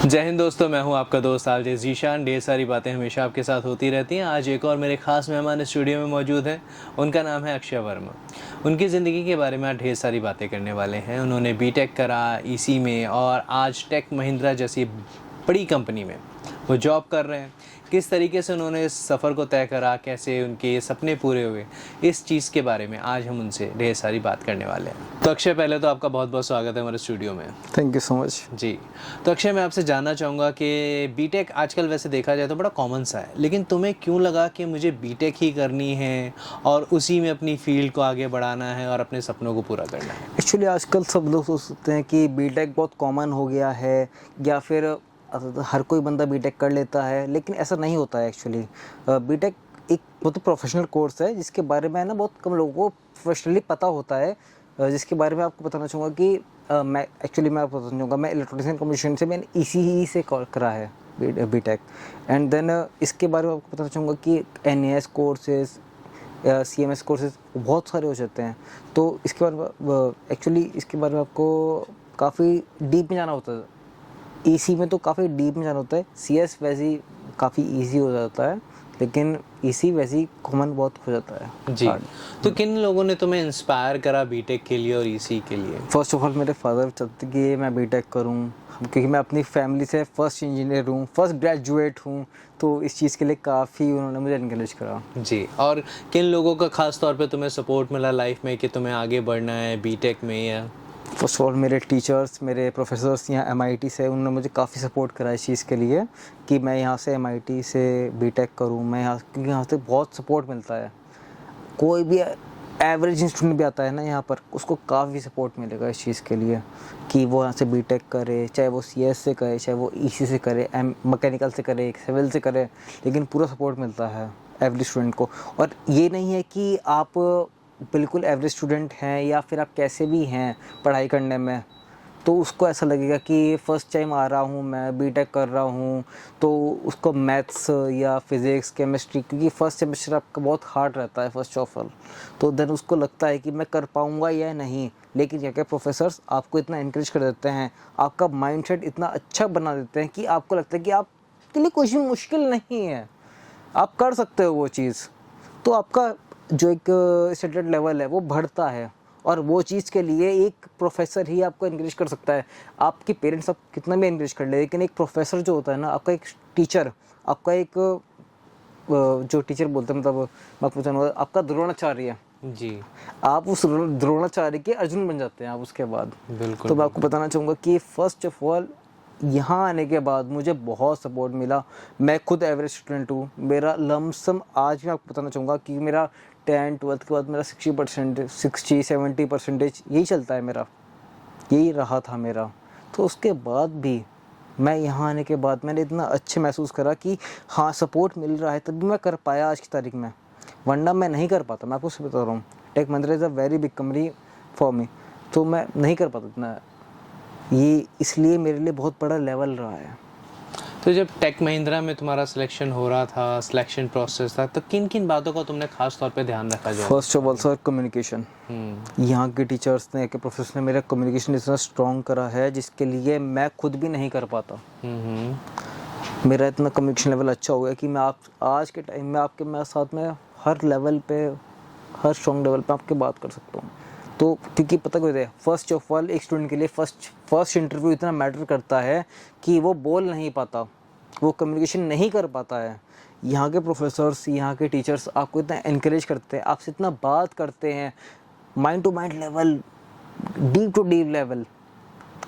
जय हिंद दोस्तों, मैं हूं आपका दोस्त आरजे ज़ीशान। ढेर सारी बातें हमेशा आपके साथ होती रहती हैं। आज एक और मेरे खास मेहमान स्टूडियो में मौजूद हैं। उनका नाम है अक्षय वर्मा। उनकी ज़िंदगी के बारे में आज ढेर सारी बातें करने वाले हैं। उन्होंने बीटेक करा ईसी में और आज टेक महिंद्रा जैसी बड़ी कंपनी में वो जॉब कर रहे हैं। किस तरीके से उन्होंने इस सफ़र को तय करा, कैसे उनके ये सपने पूरे हुए, इस चीज़ के बारे में आज हम उनसे ढेर सारी बात करने वाले हैं। तो अक्षय, पहले तो आपका बहुत बहुत स्वागत है हमारे स्टूडियो में। Thank you so much. जी, तो अक्षय, मैं आपसे जानना चाहूँगा कि बीटेक आजकल वैसे देखा जाए तो बड़ा कॉमन सा है, लेकिन तुम्हें क्यों लगा कि मुझे बीटेक ही करनी है और उसी में अपनी फील्ड को आगे बढ़ाना है और अपने सपनों को पूरा करना है? एक्चुअली आजकल सब लोग सोचते हैं कि बीटेक बहुत कॉमन हो गया है या फिर हर कोई बंदा बीटेक कर लेता है, लेकिन ऐसा नहीं होता है एक्चुअली। बीटेक एक बहुत प्रोफेशनल कोर्स है जिसके बारे में ना बहुत कम लोगों को प्रोफेशनली पता होता है। जिसके बारे में आपको बताना चाहूँगा कि मैं आपको बताना चाहूँगा, मैं इलेक्ट्रॉनिक्स एंड कम्युनिकेशन से मैंने ईसीई से करा है बीटेक। एंड देन इसके बारे में आपको बताना चाहूँगा कि एनएएस कोर्सेज, सीएमएस कोर्सेज बहुत सारे हो जाते हैं। तो इसके बारे में एक्चुअली इसके बारे में आपको काफ़ी डीप में जाना होता है। ईसी में तो काफ़ी डीप में जाना होता है, सीएस वैसे ही काफ़ी इजी हो जाता है, लेकिन ईसी वैसे ही कॉमन बहुत हो जाता है। जी, तो किन लोगों ने तुम्हें इंस्पायर करा बीटेक के लिए और ईसी के लिए? फर्स्ट ऑफ ऑल मेरे फादर चाहते कि मैं बीटेक करूं, क्योंकि मैं अपनी फैमिली से फर्स्ट इंजीनियर हूं, फर्स्ट ग्रेजुएट हूं, तो इस चीज़ के लिए काफ़ी उन्होंने मुझे इनकरेज करा। जी, और किन लोगों का खास तौर पे तुम्हें सपोर्ट मिला लाइफ में कि तुम्हें आगे बढ़ना है बीटेक में? या फर्स्ट ऑफ ऑल मेरे टीचर्स, मेरे प्रोफेसर्स यहाँ एमआईटी से, उन्होंने मुझे काफ़ी सपोर्ट करा इस चीज़ के लिए कि मैं यहाँ से एमआईटी से बीटेक करूँ। मैं यहाँ, क्योंकि यहाँ से बहुत सपोर्ट मिलता है। कोई भी एवरेज स्टूडेंट भी आता है ना यहाँ पर, उसको काफ़ी सपोर्ट मिलेगा इस चीज़ के लिए कि वो यहाँ से बीटेक करे, चाहे वो सीएस से करे, चाहे वो ईसी से करे, मैकेनिकल से करे, सिविल से करे, लेकिन पूरा सपोर्ट मिलता है एवरेज स्टूडेंट को। और ये नहीं है कि आप बिल्कुल एवरेज स्टूडेंट हैं या फिर आप कैसे भी हैं पढ़ाई करने में, तो उसको ऐसा लगेगा कि फ़र्स्ट टाइम आ रहा हूँ, मैं बीटेक कर रहा हूँ, तो उसको मैथ्स या फिज़िक्स, केमिस्ट्री, क्योंकि फ़र्स्ट सेमेस्टर आपका बहुत हार्ड रहता है फर्स्ट ऑफ ऑल, तो देन उसको लगता है कि मैं कर पाऊँगा या नहीं। लेकिन क्या क्या प्रोफेसर्स आपको इतना इनकरेज कर देते हैं, आपका माइंडसेट इतना अच्छा बना देते हैं कि आपको लगता है कि आपके लिए कुछ भी मुश्किल नहीं है, आप कर सकते हो वो चीज़। तो आपका जो एक स्टैंडर्ड लेवल है वो बढ़ता है, और वो चीज़ के लिए एक प्रोफेसर ही आपको इनकरेज कर सकता है। आपके पेरेंट्स आप कितना भी इनकरेज कर ले, लेकिन एक प्रोफेसर जो होता है ना, आपका एक टीचर, आपका एक जो टीचर बोलते हैं, मतलब मैं आपको बताऊँ, आपका द्रोणाचार्य है जी, आप उस द्रोणाचार्य के अर्जुन बन जाते हैं आप उसके बाद। बिल्कुल। तो मैं आपको बताना चाहूँगा कि फर्स्ट ऑफ ऑल यहाँ आने के बाद मुझे बहुत सपोर्ट मिला। मैं खुद एवरेज स्टूडेंट हूँ। मेरा लमसम आज मैं आपको बताना चाहूँगा कि मेरा 10th-12th के बाद मेरा 60-70% यही चलता है, मेरा यही रहा था मेरा। तो उसके बाद भी मैं यहाँ आने के बाद मैंने इतना अच्छा महसूस करा कि हाँ, सपोर्ट मिल रहा है, तभी मैं कर पाया आज की तारीख में, वरना मैं नहीं कर पाता। मैं आपको सच बता रहा हूँ, tech Mahindra is a very big company for me, तो मैं नहीं कर पाता इतना। ये इसलिए मेरे लिए बहुत बड़ा लेवल रहा है। तो जब टेक महिंद्रा में तुम्हारा सिलेक्शन हो रहा था, सिलेक्शन प्रोसेस था, तो किन किन बातों का तुमने खास तौर पे ध्यान रखा? जो first of all sir, communication. यहाँ के टीचर्स ने, के प्रोफेसर ने मेरा कम्युनिकेशन इतना स्ट्रॉन्ग करा है जिसके लिए मैं खुद भी नहीं कर पाता। मेरा इतना कम्युनिकेशन लेवल अच्छा हो गया कि मैं आज के टाइम में मैं साथ में हर लेवल पे, हर स्ट्रॉन्ग लेवल पे आपके बात कर सकता हूँ। तो क्योंकि पता क्या है, फर्स्ट ऑफ ऑल एक स्टूडेंट के लिए फर्स्ट इंटरव्यू इतना मैटर करता है कि वो बोल नहीं पाता, वो कम्युनिकेशन नहीं कर पाता है। यहाँ के प्रोफेसर्स, यहाँ के टीचर्स आपको इतना इनकरेज करते हैं, आपसे इतना बात करते हैं, mind to mind level, deep to deep level,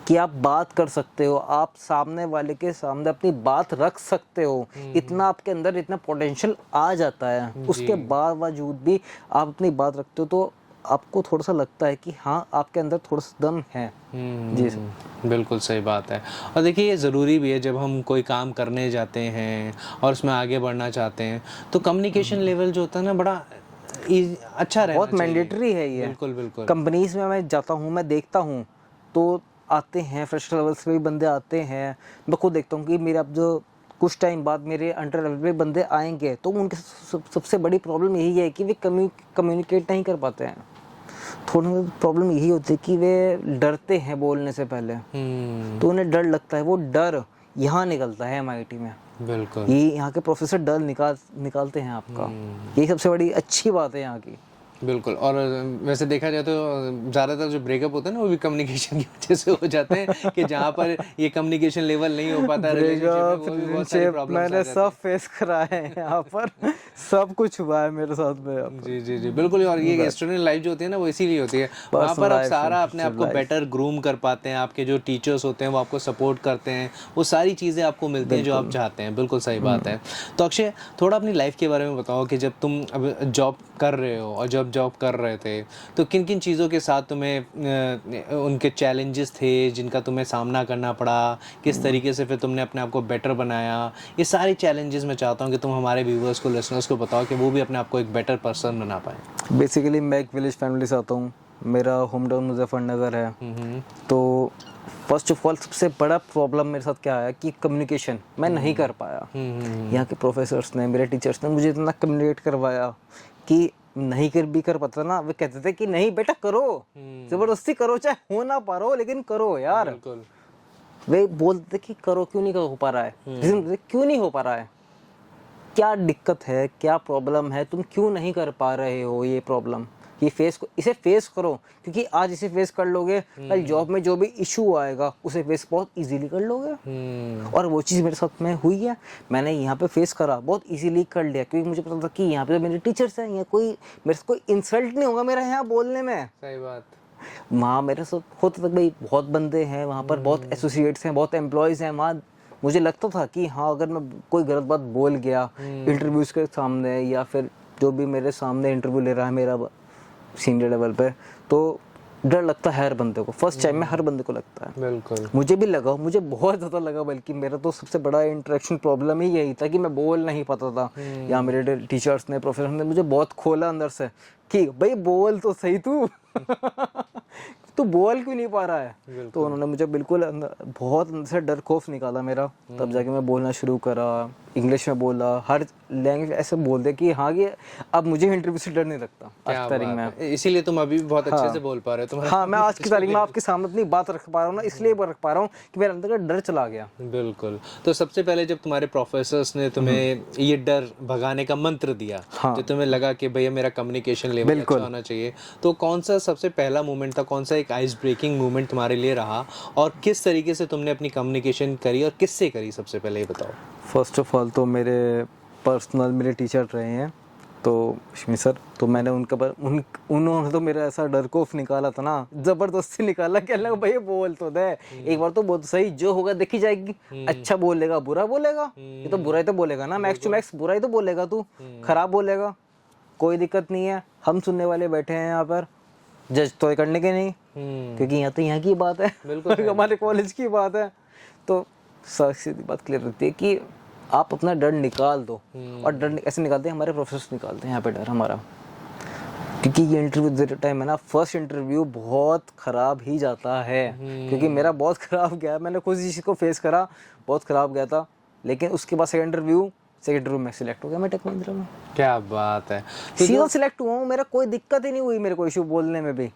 कि आप बात कर सकते हो, आप सामने वाले के सामने अपनी बात रख सकते हो। इतना आपके अंदर इतना पोटेंशियल आ जाता है, उसके बावजूद भी आप अपनी बात रखते हो, तो आपको थोड़ा सा लगता है कि हाँ, आपके अंदर थोड़ा सा दम है। जी सर, बिल्कुल सही बात है। और देखिए, ये ज़रूरी भी है, जब हम कोई काम करने जाते हैं और उसमें आगे बढ़ना चाहते हैं, तो कम्युनिकेशन लेवल जो होता है ना, बड़ा अच्छा रहना बहुत चाहिए। मैंडेटरी है ये। बिल्कुल बिल्कुल। कंपनीज में मैं जाता हूँ, मैं देखता हूँ, तो आते हैं फ्रेशर लेवल से भी बंदे आते हैं। मैं खुद देखता हूँ कि मेरे अब जो कुछ टाइम बाद मेरे अंडर लेवल पे बंदे आएंगे, तो उनके सबसे बड़ी प्रॉब्लम यही है कि वे कम्युनिकेट नहीं कर पाते हैं। थोड़ी प्रॉब्लम यही होती है कि वे डरते हैं बोलने से पहले। तो उन्हें डर लगता है, वो डर यहाँ निकलता है एमआईटी में। बिल्कुल। ये यहाँ के प्रोफेसर डर निकालते हैं आपका, यही सबसे बड़ी अच्छी बात है यहाँ की। बिल्कुल। और वैसे देखा जाए तो ज़्यादातर जो ब्रेकअप होते हैं ना वो भी कम्युनिकेशन की वजह से हो जाते हैं कि जहाँ पर ये कम्युनिकेशन लेवल नहीं हो पाता रिलेशनशिप में, वो भी बहुत सारी प्रॉब्लम्स आ मैंने जाती सब फेस करा है यहाँ पर, सब कुछ हुआ है मेरे साथ में। हैं। जी जी जी बिल्कुल। और ये स्टूडेंट लाइफ जो होती है ना वो इसीलिए होती है, वहाँ पर आप सारा अपने आप को बेटर ग्रूम कर पाते हैं, आपके जो टीचर्स होते हैं वो आपको सपोर्ट करते हैं, वो सारी चीज़ें आपको मिलती हैं जो आप चाहते हैं। बिल्कुल सही बात है। तो अक्षय, थोड़ा अपनी लाइफ के बारे में बताओ कि जब तुम अब जॉब कर रहे हो और जब जॉब कर रहे थे तो किन किन चीज़ों के साथ तुम्हें उनके चैलेंजेस थे जिनका तुम्हें सामना करना पड़ा, किस तरीके से फिर तुमने अपने आप को बेटर बनाया, ये सारी चैलेंजेस मैं चाहता हूँ कि तुम हमारे व्यूवर्स को, लिसनर्स को बताओ कि वो भी अपने आप को एक बेटर पर्सन बना पाए। बेसिकली मैं एक विलेज फैमिली से आता हूँ, मेरा होम टाउन मुजफ्फरनगर है। तो फर्स्ट ऑफ ऑल सबसे बड़ा प्रॉब्लम मेरे साथ क्या आया कि कम्युनिकेशन मैं नहीं कर पाया। यहाँ के प्रोफेसर्स ने, मेरे टीचर्स ने मुझे इतना कम्युनिकेट करवाया कि नहीं कर पाता ना, वे कहते थे कि नहीं बेटा करो, जबरदस्ती करो, चाहे हो ना पा रहा हो लेकिन करो यार। वे बोलते थे कि करो, क्यों नहीं हो पा रहा है, क्यों नहीं हो पा रहा है, क्या दिक्कत है, क्या प्रॉब्लम है, तुम क्यों नहीं कर पा रहे हो ये प्रॉब्लम, ये इसे फेस करो, क्योंकि आज इसे फेस कर लोगे कल जॉब में जो भी इशू आएगा उसे फेस बहुत इजीली कर लोगे। और वो चीज़ मेरे साथ में हुई है, मैंने यहाँ पे फेस करा, बहुत इजीली कर लिया, क्योंकि मुझे पता था कि यहाँ पे तो मेरे टीचर्स हैं, यहाँ मेरे से कोई इंसल्ट नहीं होगा मेरा यहाँ बोलने में। सही बात। वहाँ मेरे साथ होता था भाई बहुत बंदे हैं वहाँ पर, बहुत एसोसिएट्स हैं, बहुत एम्प्लॉयज़ हैं वहाँ। मुझे लगता था कि हाँ अगर मैं कोई गलत बात बोल गया इंटरव्यूज़ के सामने, या फिर जो भी मेरे सामने इंटरव्यू ले रहा है मेरा सीनियर लेवल पे, तो डर लगता है हर बंदे को, फर्स्ट टाइम में हर बंदे को लगता है। बिल्कुल। मुझे भी लगा, मुझे बहुत ज़्यादा लगा, बल्कि मेरा तो सबसे बड़ा इंटरेक्शन प्रॉब्लम ही यही था कि मैं बोल नहीं पाता था। या मेरे टीचर्स ने, प्रोफेसर ने मुझे बहुत खोला अंदर से कि भाई बोल तो सही तू तू बोल क्यों नहीं पा रहा है। तो उन्होंने मुझे बिल्कुल बहुत अंदर से डर खौफ निकाला मेरा, तब जाके मैं बोलना शुरू करा, इंग्लिश में बोला, हर लैंग्वेज ऐसे बोल दे कि हाँ ये अब मुझे इंटरव्यू से डर नहीं लगता आज तारीख में। इसीलिए तुम अभी बहुत अच्छे से बोल पा रहे हो। हाँ, मैं आज की तारीख में आपके सामने अपनी बात रख पा रहा हूँ ना, इसलिए रख पा रहा हूँ कि मेरे अंदर का डर चला गया। बिल्कुल। तो सबसे पहले जब तुम्हारे प्रोफेसर्स ने तुम्हें ये डर भगाने का मंत्र दिया, जो तुम्हें लगा कि भैया मेरा कम्युनिकेशन लेवल अच्छा होना चाहिए, तो कौन सा सबसे पहला मोमेंट था, कौन सा एक आइस ब्रेकिंग मोमेंट तुम्हारे लिए रहा, और किस तरीके से तुमने अपनी कम्युनिकेशन करी और किससे करी, सबसे पहले ये बताओ। फर्स्ट ऑफ ऑल तो मेरे पर्सनल मेरे टीचर रहे हैं तो अश्विनी सर, तो मैंने उनके पर उन्होंने तो मेरा ऐसा डर खौफ निकाला था ना, जबरदस्ती निकाला कि अल्लाह भैया बोल तो दे एक बार, तो बहुत सही, जो होगा देखी जाएगी, अच्छा बोलेगा बुरा बोलेगा, ये तो बुरा ही तो बोलेगा ना, मैक्स टू मैक्स बुरा ही तो बोलेगा, तू खराब बोलेगा, कोई दिक्कत नहीं है, हम सुनने वाले बैठे हैं यहाँ पर, जज तो करने के नहीं, क्योंकि यहाँ तो यहाँ की बात है, बिल्कुल हमारे कॉलेज की बात है। तो सीधी बात क्लियर रहती है कि आप अपना डर निकाल दो, और डर ऐसे निकालते हैं हमारे प्रोफेसर निकालते हैं यहाँ पे डर हमारा, क्योंकि ये इंटरव्यू देते टाइम है ना, फर्स्ट इंटरव्यू बहुत ख़राब ही जाता है, क्योंकि मेरा बहुत ख़राब गया, मैंने खुद इस चीज़ को फेस करा, बहुत ख़राब गया था, लेकिन उसके बाद सेकंड इंटरव्यू में सिलेक्ट हो गया मैं टेक महिंद्रा में। क्या बात है, सीधा सिलेक्ट हुआ हूँ, मेरा कोई दिक्कत ही नहीं हुई मेरे को इशू बोलने में भी।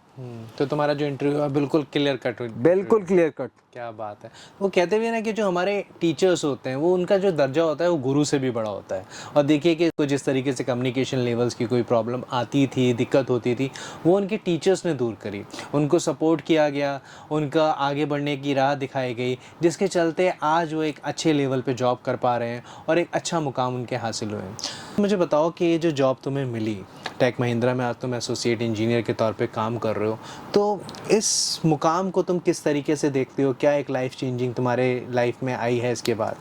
तो तुम्हारा जो इंटरव्यू है बिल्कुल क्लियर कट, बिल्कुल क्लियर कट। क्या बात है। वो कहते भी है ना कि जो हमारे टीचर्स होते हैं वो उनका जो दर्जा होता है वो गुरु से भी बड़ा होता है, और देखिए कि कुछ जिस तरीके से कम्युनिकेशन लेवल्स की कोई प्रॉब्लम आती थी, दिक्कत होती थी, वो उनके टीचर्स ने दूर करी, उनको सपोर्ट किया गया, उनका आगे बढ़ने की राह दिखाई गई, जिसके चलते आज वो एक अच्छे लेवल पे जॉब कर पा रहे हैं और एक अच्छा मुकाम उनके हासिल हुए हैं। मुझे बताओ कि ये जो जॉब तुम्हें मिली टेक महिंद्रा में, आज तुम एसोसिएट इंजीनियर के तौर पे काम कर रहे हो, तो इस मुकाम को तुम किस तरीके से देखते हो, क्या एक लाइफ चेंजिंग तुम्हारे लाइफ में आई है इसके बाद?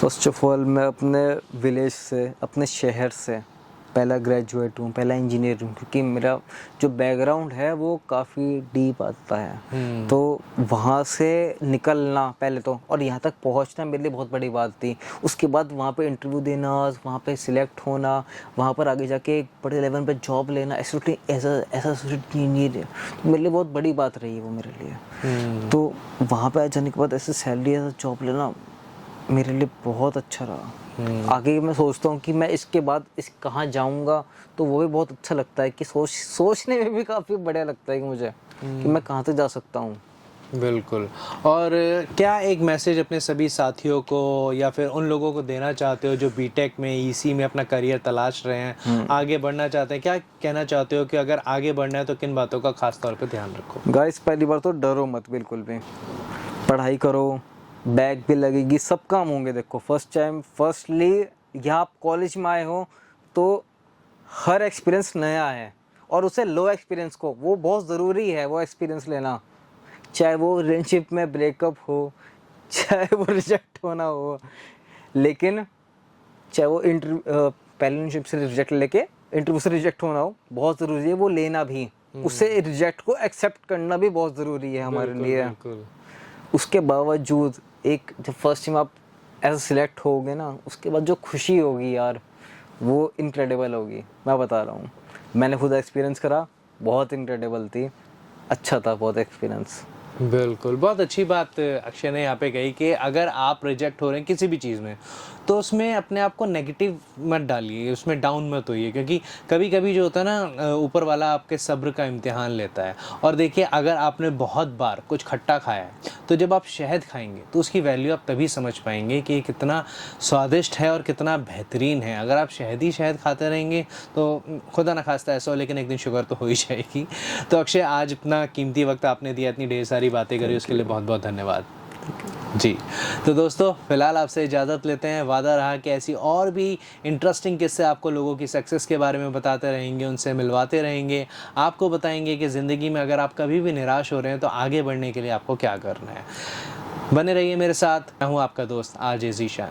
फर्स्ट ऑफ ऑल मैं अपने विलेज से, अपने शहर से पहला ग्रेजुएट हूँ, पहला इंजीनियर हूँ, क्योंकि मेरा जो बैकग्राउंड है वो काफ़ी डीप आता है, तो वहाँ से निकलना पहले तो, और यहाँ तक पहुँचना मेरे लिए बहुत बड़ी बात थी। उसके बाद वहाँ पे इंटरव्यू देना, वहाँ पे सिलेक्ट होना, वहाँ पर आगे जाके एक बड़े लेवल पे जॉब लेना, ऐसा इंजीनियर, तो मेरे लिए बहुत बड़ी बात रही है वो मेरे लिए। तो वहाँ पर जाने के बाद ऐसे सैलरी, ऐसा जॉब लेना मेरे लिए बहुत अच्छा रहा। आगे मैं सोचता हूँ कि मैं इसके बाद कहाँ जाऊँगा, तो वो भी बहुत अच्छा लगता है कि सोचने में भी काफ़ी बढ़िया लगता है कि मुझे कि मैं कहाँ तक जा सकता हूँ। बिल्कुल। और क्या एक मैसेज अपने सभी साथियों को या फिर उन लोगों को देना चाहते हो जो बीटेक में ईसी में अपना करियर तलाश रहे हैं, आगे बढ़ना चाहते हैं, क्या कहना चाहते हो कि अगर आगे बढ़ना है तो किन बातों का खास तौर पे ध्यान रखो? गाइस पहली बार तो डरो मत बिल्कुल भी, पढ़ाई करो, बैग भी लगेगी, सब काम होंगे। देखो फर्स्टली यहाँ आप कॉलेज में आए हो तो हर एक्सपीरियंस नया है, और उसे लो एक्सपीरियंस को वो बहुत ज़रूरी है वो एक्सपीरियंस लेना, चाहे वो रिलेशनशिप में ब्रेकअप हो, चाहे वो रिजेक्ट होना हो, लेकिन चाहे वो पहले रिलेशनशिप से रिजेक्ट लेके इंटरव्यू से रिजेक्ट होना हो, बहुत ज़रूरी है वो लेना भी, उसे रिजेक्ट को एक्सेप्ट करना भी बहुत ज़रूरी है हमारे लिए। बिल्कुल। उसके बावजूद एक जब फर्स्ट टाइम आप ऐसा सिलेक्ट होगे ना, उसके बाद जो खुशी होगी यार वो इनक्रेडिबल होगी। मैं बता रहा हूँ, मैंने खुद एक्सपीरियंस करा, बहुत इनक्रेडिबल थी, अच्छा था बहुत एक्सपीरियंस। बिल्कुल, बहुत अच्छी बात अक्षय ने यहाँ पे कही कि अगर आप रिजेक्ट हो रहे हैं किसी भी चीज़ में तो उसमें अपने आप को नेगेटिव मत डालिए, उसमें डाउन मत होइए, क्योंकि कभी कभी जो होता है ना ऊपर वाला आपके सब्र का इम्तिहान लेता है। और देखिए अगर आपने बहुत बार कुछ खट्टा खाया है तो जब आप शहद खाएंगे तो उसकी वैल्यू आप तभी समझ पाएंगे कि ये कितना स्वादिष्ट है और कितना बेहतरीन है। अगर आप शहद ही शहद खाते रहेंगे तो खुदा ना खास्ता ऐसा हो, लेकिन एक दिन शुगर तो हो ही जाएगी। तो अक्षय आज इतना कीमती वक्त आपने दिया, इतनी ढेर सारी बातें करी, उसके लिए बहुत बहुत धन्यवाद जी। तो दोस्तों फ़िलहाल आपसे इजाज़त लेते हैं। वादा रहा कि ऐसी और भी इंटरेस्टिंग किस्से आपको लोगों की सक्सेस के बारे में बताते रहेंगे, उनसे मिलवाते रहेंगे, आपको बताएंगे कि ज़िंदगी में अगर आप कभी भी निराश हो रहे हैं तो आगे बढ़ने के लिए आपको क्या करना है। बने रहिए मेरे साथ, मैं हूँ आपका दोस्त आरजे ज़ीशान।